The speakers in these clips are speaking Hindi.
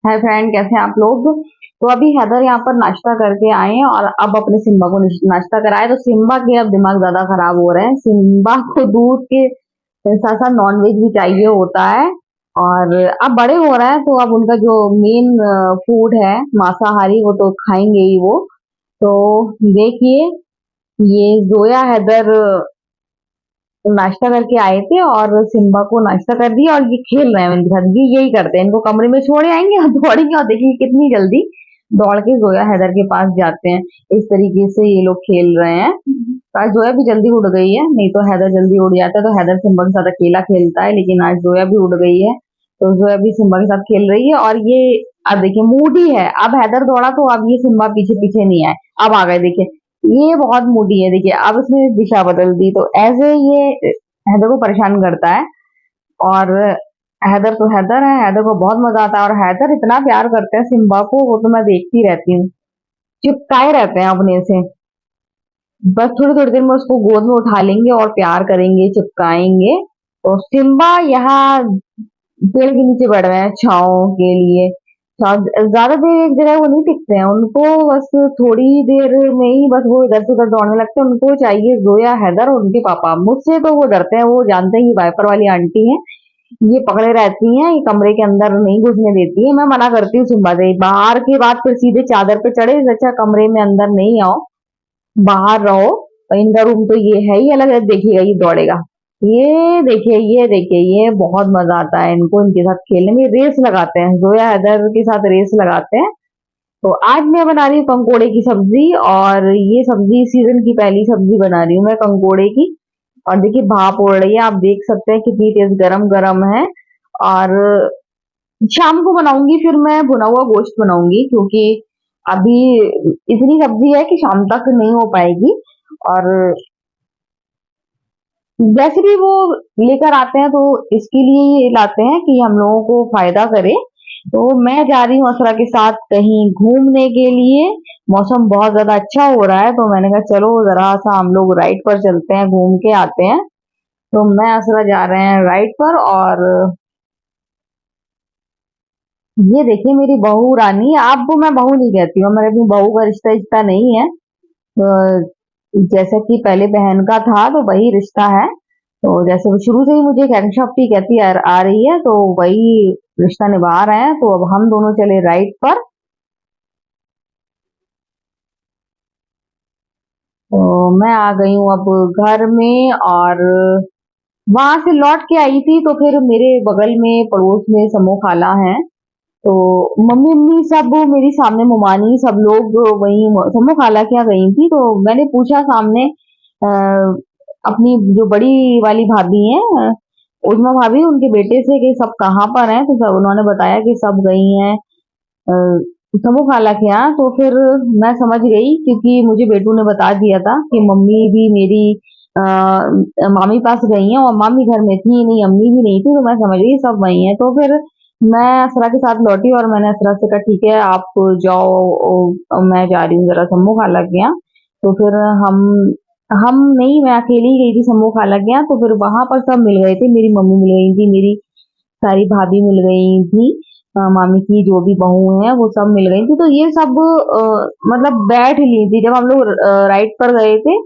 हाय फ्रेंड, कैसे हैं आप लोग। तो अभी हैदर यहाँ पर नाश्ता करके आए हैं और अब अपने सिम्बा को नाश्ता कराए। तो सिम्बा के अब दिमाग ज्यादा खराब हो रहे हैं। सिम्बा को दूध के साथ साथ नॉनवेज भी चाहिए होता है। और अब बड़े हो रहे हैं तो अब उनका जो मेन फूड है मांसाहारी वो तो खाएंगे ही वो। तो देखिए, ये जोया हैदर नाश्ता करके आए थे और सिम्बा को नाश्ता कर दिया और ये खेल रहे हैं इनके साथ। ये यही करते हैं, इनको कमरे में छोड़े आएंगे और दौड़ेंगे और देखिए कितनी जल्दी दौड़ के जोया हैदर के पास जाते हैं। इस तरीके से ये लोग खेल रहे हैं। आज जोया भी जल्दी उड़ गई है, नहीं तो हैदर जल्दी उड़ जाता है। तो हैदर सिम्बा के साथ अकेला खेलता है, लेकिन आज जोया भी उड़ गई है। तो जोया भी सिम्बा के साथ खेल रही है और ये अब देखिए मूडी है। अब हैदर दौड़ा तो अब ये सिम्बा पीछे पीछे नहीं आए, अब आ गए। देखिए ये बहुत मूडी है। देखिए अब इसने दिशा बदल दी, तो ऐसे ये हैदर को परेशान करता है। और हैदर तो हैदर है, हैदर को बहुत मजा आता है और हैदर इतना प्यार करते हैं सिम्बा को, वो तो मैं देखती रहती हूँ। चिपकाए रहते हैं अपने से। बस थोड़ी थोड़ी देर में उसको गोद में उठा लेंगे और प्यार करेंगे, चिपकाएंगे। तो सिम्बा यहाँ पेड़ के नीचे बैठ रहे हैं छाँव के लिए। ज्यादा देर एक जगह वो नहीं टिकते हैं, उनको बस थोड़ी देर में ही बस वो इधर से उधर दौड़ने लगते हैं। उनको चाहिए जोया हैदर और उनके पापा। मुझसे तो वो डरते हैं, वो जानते हैं ये वाइपर वाली आंटी है, ये पकड़े रहती हैं, ये कमरे के अंदर नहीं घुसने देती है। मैं मना करती हूँ सिम्बा से, बाहर के बाद फिर सीधे चादर पे चढ़े, इससे अच्छा कमरे में अंदर नहीं आओ, बाहर रहो। और इनका रूम तो ये है ही अलग है। देखिएगा ये दौड़ेगा, ये देखिए, ये देखिए, ये बहुत मजा आता है इनको इनके साथ खेलने में। रेस लगाते हैं, जोया हैदर के साथ रेस लगाते हैं। तो आज मैं बना रही हूँ कंकोड़े की सब्जी, और ये सब्जी सीजन की पहली सब्जी बना रही हूँ मैं कंकोड़े की। और देखिए भाप उड़ रही है, आप देख सकते हैं कितनी तेज गरम गरम है। और शाम को बनाऊंगी, फिर मैं भुना हुआ गोश्त बनाऊंगी, क्योंकि अभी इतनी सब्जी है कि शाम तक नहीं हो पाएगी। और वैसे भी वो लेकर आते हैं तो इसके लिए ये लाते हैं कि हम लोगों को फायदा करे। तो मैं जा रही हूँ असरा के साथ कहीं घूमने के लिए। मौसम बहुत ज्यादा अच्छा हो रहा है, तो मैंने कहा चलो जरा सा हम लोग राइड पर चलते हैं, घूम के आते हैं। तो मैं असरा जा रहे हैं राइड पर। और ये देखिए मेरी बहू रानी। आपको मैं बहू नहीं कहती हूँ, मेरे अपनी बहू का रिश्ता रिश्ता नहीं है। जैसे कि पहले बहन का था तो वही रिश्ता है। तो जैसे वो शुरू से ही मुझे कैंशॉफ्टी कहती आ रही है, तो वही रिश्ता निभा रहे हैं। तो अब हम दोनों चले राइड पर। तो मैं आ गई हूँ अब घर में, और वहां से लौट के आई थी तो फिर मेरे बगल में पड़ोस में समो खाला है। तो मम्मी मम्मी सब मेरी सामने, मुमानी सब लोग वही समो खाला के यहाँ गई थी। तो मैंने पूछा सामने अपनी जो बड़ी वाली भाभी हैं, उजमा भाभी, उनके बेटे से कि सब कहाँ पर हैं। तो सब उन्होंने बताया कि सब गई हैं समो खाला के यहाँ। तो फिर मैं समझ गई, क्योंकि मुझे बेटू ने बता दिया था कि मम्मी भी मेरी मामी पास गई हैं, और मामी घर में थी नहीं, अम्मी भी नहीं थी। तो मैं समझ गई सब वही हैं। तो फिर मैं असरा के साथ लौटी और मैंने असरा से कहा ठीक है आप जाओ, मैं जा रही हूँ जरा समो खाला के यहाँ। तो फिर हम नहीं, मैं अकेली ही गई थी समो खाला के यहाँ। तो फिर वहां पर सब मिल गए थे, मेरी मम्मी मिल गई थी, मेरी सारी भाभी मिल गई थी, मामी की जो भी बहू हैं वो सब मिल गई थी। तो ये सब मतलब बैठ ली थी जब हम लोग राइड पर गए थे।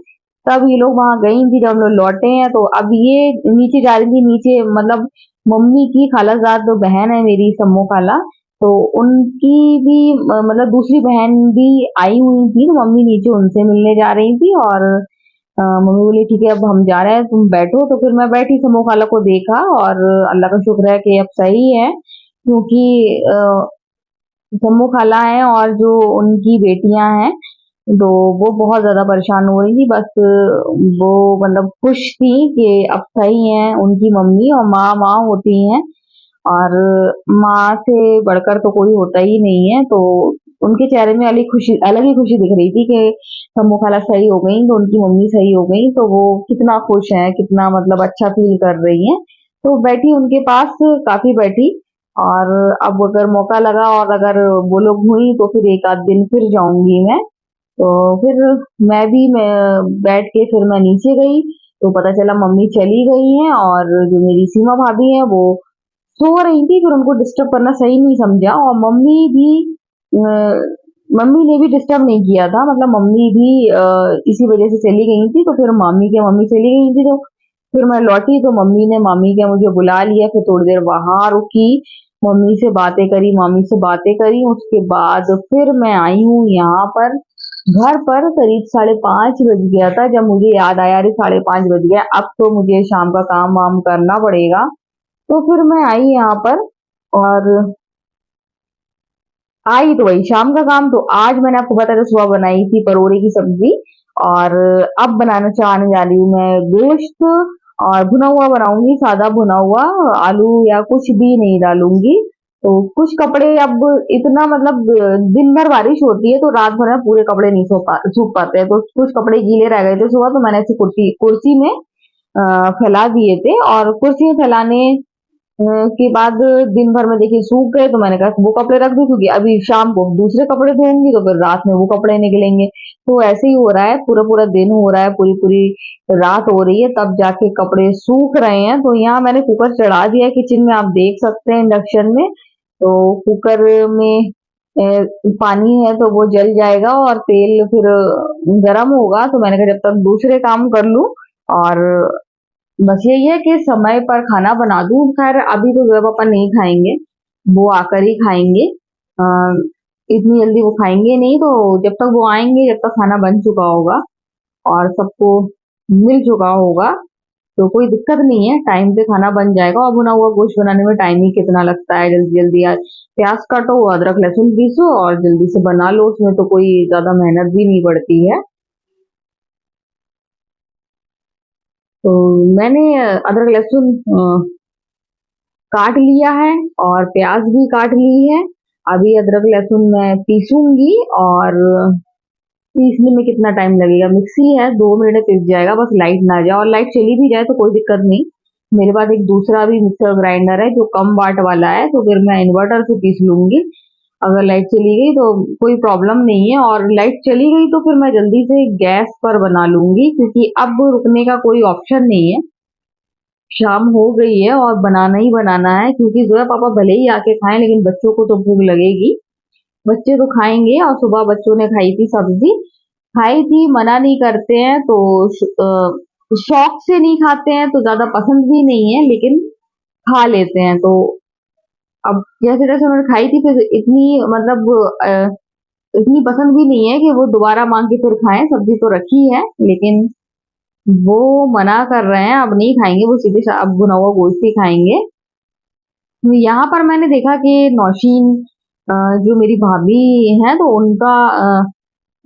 तब ये लोग वहां गई थी, जब हम लोग लौटे हैं तो अब ये नीचे जा रही थी। नीचे मतलब मम्मी की खालाजाद जो बहन है मेरी सम्मो खाला, तो उनकी भी मतलब दूसरी बहन भी आई हुई थी। तो मम्मी नीचे उनसे मिलने जा रही थी। और मम्मी बोली ठीक है अब हम जा रहे हैं, तुम बैठो। तो फिर मैं बैठी, समूह खाला को देखा, और अल्लाह का शुक्र है कि अब सही है। क्योंकि समूह खाला है और जो उनकी बेटियां हैं, तो वो बहुत ज्यादा परेशान हो रही थी। बस वो मतलब खुश थी कि अब सही है उनकी मम्मी, और माँ माँ होती हैं, और माँ से बढ़कर तो कोई होता ही नहीं है। तो उनके चेहरे में अलग ही खुशी दिख रही थी कि सम्मू खाला सही हो गई, तो उनकी मम्मी सही हो गई। तो वो कितना खुश है, कितना मतलब अच्छा फील कर रही है। तो बैठी उनके पास, काफी बैठी। और अब अगर मौका लगा और अगर वो लोग हुई तो फिर एक आध दिन फिर जाऊंगी मैं। तो फिर मैं बैठ के फिर मैं नीचे गई। तो पता चला मम्मी चली गई हैं, और जो मेरी सीमा भाभी है वो सो रही थी, फिर उनको डिस्टर्ब करना सही नहीं समझा, और मम्मी ने भी डिस्टर्ब नहीं किया था, मतलब मम्मी भी इसी वजह से चली गई थी, तो फिर मम्मी चली गई थी, तो फिर मैं लौटी तो मामी के मुझे बुला लिया, फिर थोड़ी देर वहां रुकी, मम्मी से बातें करी, उसके बाद फिर मैं आई हूँ यहाँ पर घर पर। करीब 5:30 बज गया था, जब मुझे याद आया अरे 5:30 बज गया, अब तो मुझे शाम का काम वाम करना पड़ेगा। तो फिर मैं आई यहाँ पर, और आई तो वही शाम का काम। तो आज मैंने आपको बताया था, सुबह बनाई थी परोड़े की सब्जी, और अब बनाना चाहने जा रही हूँ मैं गोश्त, और भुना हुआ बनाऊंगी, सादा भुना हुआ, आलू या कुछ भी नहीं डालूंगी। तो कुछ कपड़े अब इतना मतलब दिन भर बारिश होती है, तो रात भर में पूरे कपड़े नहीं सूख पाते हैं, तो कुछ कपड़े गीले रह गए थे सुबह, तो मैंने ऐसी कुर्सी कुर्सी में फैला दिए थे, और कुर्सी में फैलाने के बाद दिन भर में देखिए सूख गए, तो मैंने कहा वो कपड़े रख दूं, क्योंकि अभी शाम को दूसरे कपड़े धोऊंगी तो फिर रात में वो कपड़े निकलेंगे। तो ऐसे ही हो रहा है, पूरा पूरा दिन हो रहा है, पूरी पूरी रात हो रही है, तब जाके कपड़े सूख रहे हैं। तो यहाँ मैंने कुकर चढ़ा दिया है किचन में, आप देख सकते हैं इंडक्शन में। तो कुकर में पानी है तो वो जल जाएगा, और तेल फिर गर्म होगा, तो मैंने कहा जब तक दूसरे काम कर लूं, और बस यही है कि समय पर खाना बना दूं। खैर अभी तो जब अपन नहीं खाएंगे, वो आकर ही खाएंगे। अ, इतनी जल्दी वो खाएंगे नहीं, तो जब तक वो आएंगे, जब तक खाना बन चुका होगा और सबको मिल चुका होगा, तो कोई दिक्कत नहीं है, टाइम पे खाना बन जाएगा। और भुना हुआ गोश्त बनाने में टाइम ही कितना लगता है, जल्दी जल्दी यार, प्याज काटो, अदरक लहसुन पीसो और जल्दी से बना लो, उसमें तो कोई ज्यादा मेहनत भी नहीं पड़ती है। तो मैंने अदरक लहसुन काट लिया है, और प्याज भी काट ली है। अभी अदरक लहसुन मैं पीसूंगी, और पीसने में कितना टाइम लगेगा, मिक्सी है, 2 मिनट में पिस जाएगा, बस लाइट ना जाए, और लाइट चली भी जाए तो कोई दिक्कत नहीं। मेरे पास एक दूसरा भी मिक्सर ग्राइंडर है जो कम वाट वाला है, तो फिर मैं इन्वर्टर से पीस लूंगी। अगर लाइट चली गई तो कोई प्रॉब्लम नहीं है, और लाइट चली गई तो फिर मैं जल्दी से गैस पर बना लूंगी, क्योंकि अब रुकने का कोई ऑप्शन नहीं है। शाम हो गई है और बनाना ही बनाना है, क्योंकि जो है पापा भले ही आके खाएं, लेकिन बच्चों को तो भूख लगेगी। बच्चे तो खाएंगे, और सुबह बच्चों ने खाई थी सब्जी, खाई थी, मना नहीं करते हैं, तो शौक से नहीं खाते हैं, तो ज्यादा पसंद भी नहीं है, लेकिन खा लेते हैं। तो अब जैसे जैसे उन्होंने खाई थी, फिर इतनी मतलब इतनी पसंद भी नहीं है कि वो दोबारा मांग के फिर खाएं। सब्जी तो रखी है, लेकिन वो मना कर रहे हैं, अब नहीं खाएंगे, वो सीधे अब भुना हुआ गोश्त ही खाएंगे। यहाँ पर मैंने देखा कि नौशीन, अ, जो मेरी भाभी हैं, तो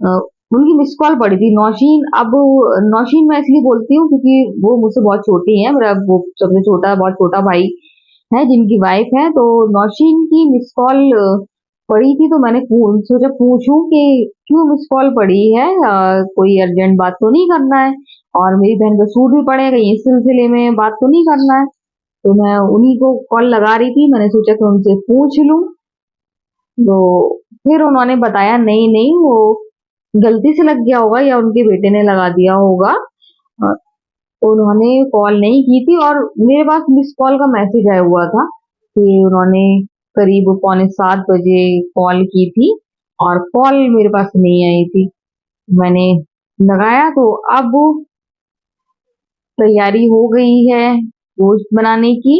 अ, उनकी मिस कॉल पड़ी थी नौशीन। अब नौशीन मैं इसलिए बोलती हूँ क्योंकि वो मुझसे बहुत छोटी है, मेरा वो सबसे छोटा बहुत छोटा भाई है जिनकी वाइफ है। तो नौशीन की मिस कॉल पड़ी थी, तो मैंने सोचा पूछूं कि क्यों मिस कॉल पड़ी है, कोई अर्जेंट बात तो नहीं करना है, और मेरी बहन का सूट भी पड़ेगा, इस सिलसिले में बात तो नहीं करना है। तो मैं उन्हीं को कॉल लगा रही थी, मैंने सोचा कि उनसे पूछ लूं। तो फिर उन्होंने बताया नहीं नहीं, वो गलती से लग गया होगा, या उनके बेटे ने लगा दिया होगा। अ, उन्होंने कॉल नहीं की थी, और मेरे पास मिस कॉल का मैसेज आया हुआ था कि उन्होंने करीब 6:45 बजे कॉल की थी, और कॉल मेरे पास नहीं आई थी। मैंने लगाया, तो अब तैयारी हो गई है गोश्त बनाने की।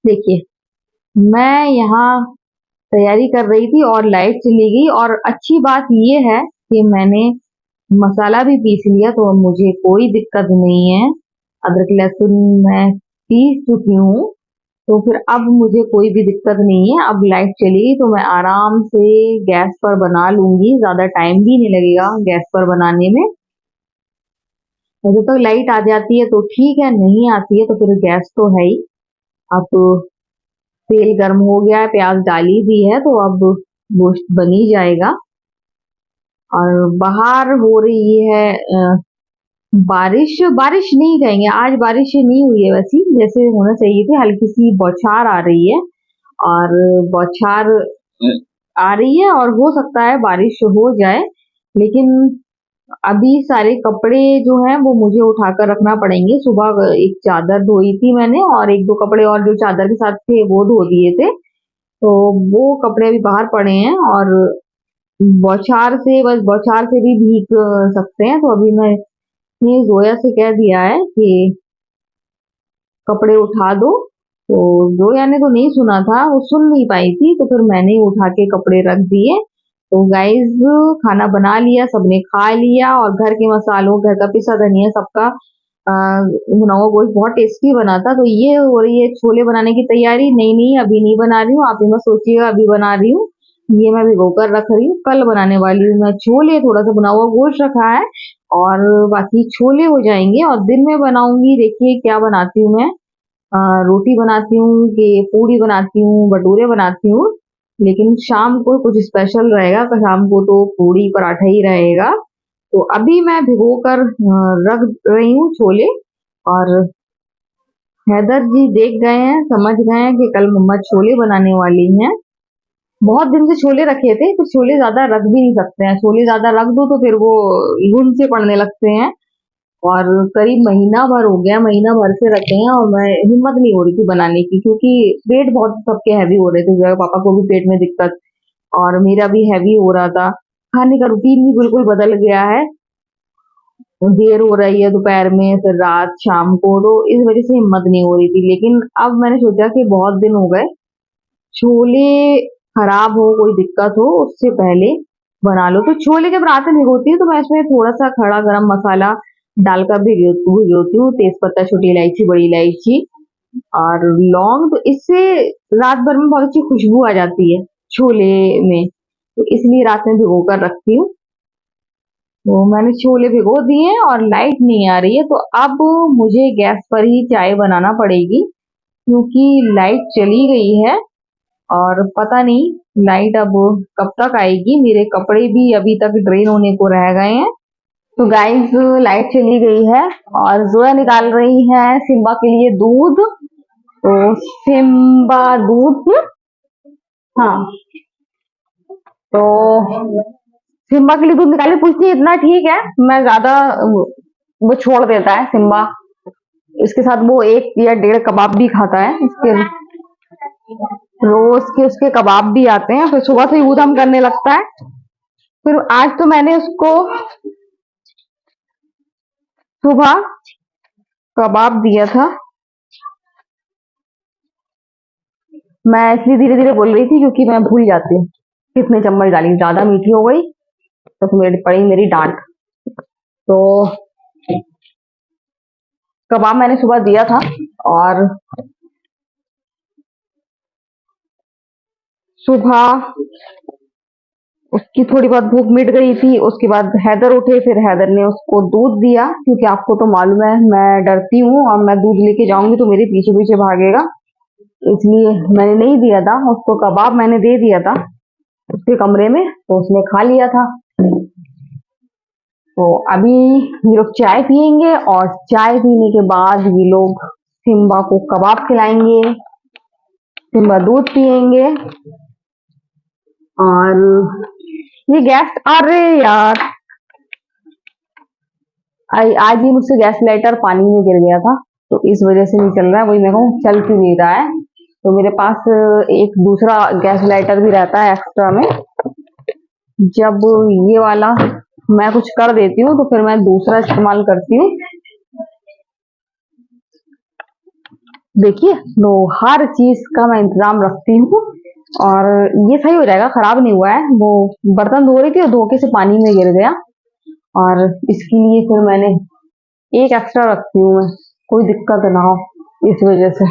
देखिए, मैं यहाँ तैयारी कर रही थी और लाइट चली गई, और अच्छी बात ये है कि मैंने मसाला भी पीस लिया, तो अब मुझे कोई दिक्कत नहीं है। अदरक लहसुन मैं पीस चुकी हूँ, तो फिर अब मुझे कोई भी दिक्कत नहीं है। अब लाइट चली गई तो मैं आराम से गैस पर बना लूंगी, ज्यादा टाइम भी नहीं लगेगा गैस पर बनाने में। और जब तक लाइट आ जाती है तो ठीक है, नहीं आती है तो फिर गैस तो है ही। अब तेल गर्म हो गया है, प्याज डाली भी है, तो अब गोश्त बन ही जाएगा। और बाहर हो रही है बारिश। बारिश नहीं कहेंगे, आज बारिश नहीं हुई है वैसी जैसे होना चाहिए थी, हल्की सी बौछार आ रही है, और बौछार आ रही है, और हो सकता है बारिश हो जाए, लेकिन अभी सारे कपड़े जो हैं वो मुझे उठाकर रखना पड़ेंगे। सुबह एक चादर धोई थी मैंने, और एक दो कपड़े और जो चादर के साथ थे वो धो दिए थे। तो वो कपड़े अभी बाहर पड़े हैं, और बौछार से भी भीग सकते हैं। तो अभी मैंने जोया से कह दिया है कि कपड़े उठा दो। तो जोया ने तो नहीं सुना था, वो सुन नहीं पाई थी, तो फिर मैंने ही उठा के कपड़े रख दिए। तो गाइस, खाना बना लिया, सबने खा लिया, और घर के मसालों, घर का पिसा धनिया सबका भुना हुआ गोश्त बहुत टेस्टी बना था। तो ये हो रही है छोले बनाने की तैयारी। नहीं नहीं, अभी नहीं बना रही हूँ, आप ये मत सोचिएगा अभी बना रही हूँ। ये मैं भिगो कर रख रही हूँ, कल बनाने वाली हूँ मैं छोले। थोड़ा सा भुना हुआ गोश्त रखा है, और बाकी छोले हो जाएंगे। और दिन में बनाऊंगी, देखिए क्या बनाती हूँ मैं। रोटी बनाती हूँ कि पूड़ी बनाती हूँ, भटूरे बनाती हूँ। लेकिन शाम को कुछ स्पेशल रहेगा, तो शाम को तो पूड़ी पराठा ही रहेगा। तो अभी मैं भिगो कर रख रही हूँ छोले। और हैदर जी देख गए हैं, समझ गए हैं कि कल मम्मा छोले बनाने वाली हैं। बहुत दिन से छोले रखे थे, तो छोले ज्यादा रख भी नहीं सकते हैं। छोले ज्यादा रख दो तो फिर वो घुन से पड़ने लगते हैं। और करीब महीना भर हो गया, महीना भर से रखे हैं, और मैं हिम्मत नहीं हो रही थी बनाने की, क्योंकि पेट बहुत सबके हैवी हो रहे थे। जो है पापा को भी पेट में दिक्कत, और मेरा भी हैवी हो रहा था। खाने का रूटीन भी बिल्कुल बदल गया है। देर हो रही है दोपहर में, फिर रात शाम को, तो इस वजह से हिम्मत नहीं हो रही थी। लेकिन अब मैंने सोचा कि बहुत दिन हो गए, छोले खराब हो, कोई दिक्कत हो, उससे पहले बना लो। तो छोले जब रात में भिगोती हूँ तो मैं इसमें थोड़ा सा खड़ा गरम मसाला डालकर भिगोती हूँ, तेज पत्ता, छोटी इलायची, बड़ी इलायची और लौंग। तो इससे रात भर में बहुत अच्छी खुशबू आ जाती है छोले में। तो इसलिए रात में भिगो कर रखती हूँ। तो मैंने छोले भिगो दिए, और लाइट नहीं आ रही है, तो अब मुझे गैस पर ही चाय बनाना पड़ेगी, क्योंकि लाइट चली गई है। और पता नहीं लाइट अब कब तक आएगी। मेरे कपड़े भी अभी तक ड्रेन होने को रह गए हैं। तो गाइस, लाइट चली गई है, और जोया निकाल रही है सिम्बा के लिए दूध। तो सिम्बा दूध, हाँ, तो सिम्बा के लिए दूध निकाले, पूछती है इतना ठीक है। मैं ज्यादा वो छोड़ देता है सिम्बा। इसके साथ वो एक या डेढ़ कबाब भी खाता है। इसके रोज के उसके कबाब भी आते हैं, फिर सुबह से ऊधम करने लगता है। फिर आज तो मैंने उसको सुबह कबाब दिया था। मैं इसलिए धीरे धीरे बोल रही थी क्योंकि मैं भूल जाती हूँ कितने चम्मच डाली, ज्यादा मीठी हो गई तो फिर मेरी पड़ी मेरी डांट। तो कबाब मैंने सुबह दिया था, और सुबह उसकी थोड़ी बहुत भूख मिट गई थी। उसके बाद हैदर उठे, फिर हैदर ने उसको दूध दिया, क्योंकि आपको तो मालूम है मैं डरती हूँ, और मैं दूध लेके जाऊंगी तो मेरे पीछे पीछे भागेगा। इसलिए मैंने नहीं दिया था उसको कबाब, मैंने दे दिया था उसके कमरे में, तो उसने खा लिया था। तो अभी ये लोग चाय पियेंगे, और चाय पीने के बाद ये लोग सिम्बा को कबाब खिलाएंगे, सिम्बा दूध पियेंगे। और ये गैस, अरे यार, आज ही मुझसे गैस लाइटर पानी में गिर गया था, तो इस वजह से नहीं चल रहा है। वही मैं कहूँ चल क्यों नहीं रहा है। तो मेरे पास एक दूसरा गैस लाइटर भी रहता है एक्स्ट्रा में। जब ये वाला मैं कुछ कर देती हूँ तो फिर मैं दूसरा इस्तेमाल करती हूँ। देखिए, तो हर चीज का मैं इंतजाम रखती हूँ। और ये सही हो जाएगा, खराब नहीं हुआ है। वो बर्तन धो रही थी और धोखे से पानी में गिर गया, और इसके लिए फिर मैंने एक एक्स्ट्रा रखती हूँ मैं, कोई दिक्कत ना हो इस वजह से।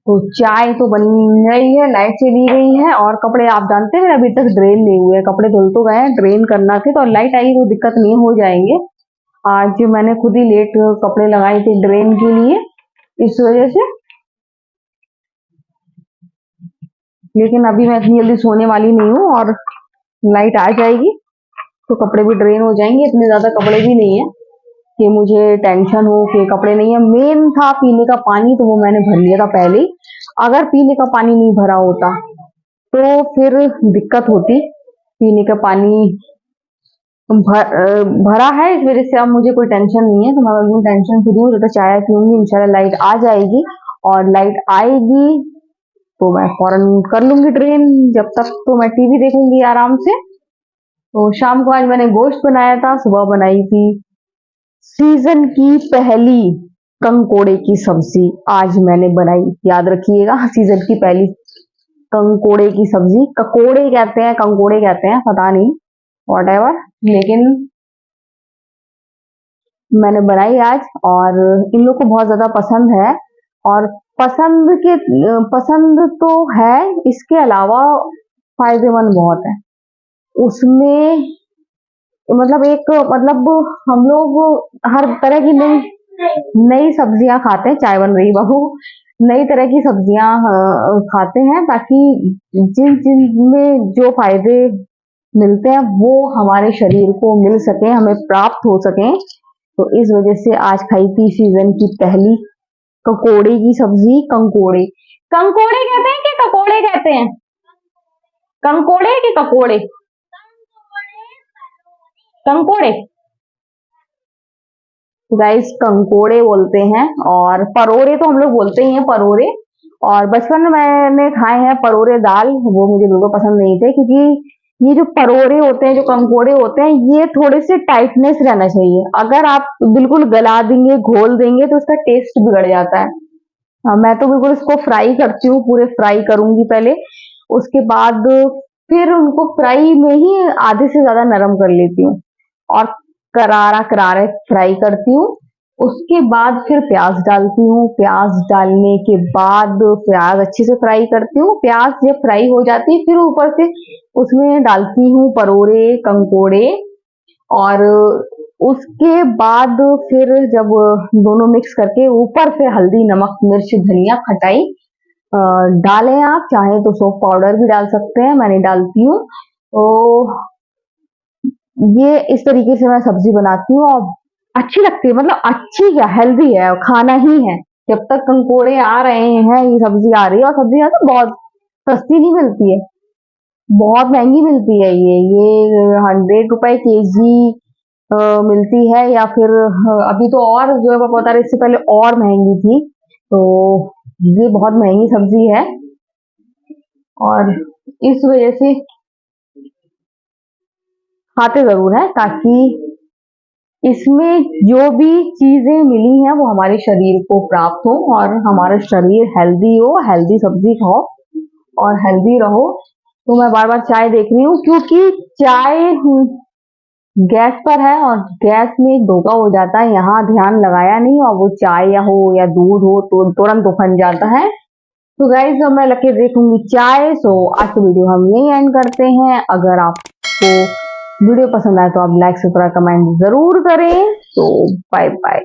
तो चाय तो बन गई है, लाइट चली गई है, और कपड़े आप जानते हैं अभी तक ड्रेन नहीं हुए। कपड़े धुल तो गए हैं, ड्रेन करना थे, तो लाइट आई तो दिक्कत नहीं, हो जाएंगे। आज मैंने खुद ही लेट कपड़े लगाए थे ड्रेन के लिए, इस वजह से। लेकिन अभी मैं इतनी जल्दी सोने वाली नहीं हूँ, और लाइट आ जाएगी तो कपड़े भी ड्रेन हो जाएंगे। इतने ज्यादा कपड़े भी नहीं है कि मुझे टेंशन हो कि कपड़े नहीं है। मेन था पीने का पानी, तो वो मैंने भर लिया था पहले ही। अगर पीने का पानी नहीं भरा होता तो फिर दिक्कत होती। पीने का पानी भरा है, इस वजह से अब मुझे कोई टेंशन नहीं है। तो मैं एकदम टेंशन फ्री हूँ, तो चाय पीऊंगी, इंशाल्लाह लाइट आ जाएगी और लाइट आएगी तो मैं फौरन कर लूंगी ट्रेन। जब तक तो मैं टीवी देखूंगी आराम से। तो शाम को आज मैंने गोश्त बनाया था, सुबह बनाई थी सीजन की पहली कंकोड़े की सब्जी। आज मैंने बनाई, याद रखिएगा, सीजन की पहली कंकोड़े की सब्जी। ककोड़े कहते हैं, कंकोड़े कहते हैं, पता नहीं, वॉटेवर, लेकिन मैंने बनाई आज और इन लोग को बहुत ज्यादा पसंद है। और पसंद तो है, इसके अलावा फायदेमंद बहुत है उसमें। मतलब एक मतलब हम लोग हर तरह की नई नई सब्जियां खाते हैं। चाय बन रही बहू, नई तरह की सब्जियां खाते हैं, ताकि जिन जिन में जो फायदे मिलते हैं वो हमारे शरीर को मिल सके, हमें प्राप्त हो सके। तो इस वजह से आज खाई थी सीजन की पहली ककोड़े की सब्जी। कंकोड़े कंकोड़े कहते हैं कि ककोड़े कहते हैं? कंकोड़े कि ककोड़े? कंकोड़े गाइस, कंकोड़े बोलते हैं। और परोड़े तो हम लोग बोलते ही हैं, परोड़े। और बचपन में मैंने खाए हैं परोड़े दाल, वो मुझे बिल्कुल पसंद नहीं थे, क्योंकि ये जो परोड़े होते हैं, जो कंकोड़े होते हैं, ये थोड़े से टाइटनेस रहना चाहिए। अगर आप बिल्कुल गला देंगे, घोल देंगे, तो उसका टेस्ट बिगड़ जाता है। मैं तो बिल्कुल इसको फ्राई करती हूँ, पूरे फ्राई करूंगी पहले, उसके बाद फिर उनको फ्राई में ही आधे से ज्यादा नरम कर लेती हूँ और करारा करारे फ्राई करती हूँ। उसके बाद फिर प्याज डालती हूँ। प्याज डालने के बाद प्याज अच्छे से फ्राई करती हूँ। प्याज जब फ्राई हो जाती है, फिर ऊपर से उसमें डालती हूँ परोड़े, कंकोड़े। और उसके बाद फिर जब दोनों मिक्स करके ऊपर से हल्दी, नमक, मिर्च, धनिया, खटाई डालें, आप चाहें तो सौंफ पाउडर भी डाल सकते हैं, मैं नहीं डालती हूँ। तो ये इस तरीके से मैं सब्जी बनाती हूँ और अच्छी लगती है। मतलब अच्छी क्या, हेल्दी है, खाना ही है। जब तक कंकोड़े आ रहे हैं, ये सब्जी आ रही है। और सब्जी तो बहुत सस्ती नहीं मिलती है, बहुत महंगी मिलती है। ये 100 रुपए kg मिलती है, या फिर अभी तो और जो है वो बता रहे, इससे पहले और महंगी थी। तो ये बहुत महंगी सब्जी है और इस वजह से खाते जरूर है, ताकि इसमें जो भी चीजें मिली हैं वो हमारे शरीर को प्राप्त हो और हमारा शरीर हेल्दी हो। हेल्दी सब्जी खाओ और हेल्दी रहो। तो मैं बार बार चाय देख रही हूँ, क्योंकि चाय गैस पर है और गैस में धोखा हो जाता है। यहाँ ध्यान लगाया नहीं और वो चाय या हो या दूध हो तो तुरंत उफन जाता है। तो गाइस, अब मैं लगे देखूंगी चाय। सो आज की वीडियो हम यही एंड करते हैं। अगर आपको वीडियो पसंद आए तो आप लाइक, सब्सक्राइब, कमेंट जरूर करें। तो बाय बाय।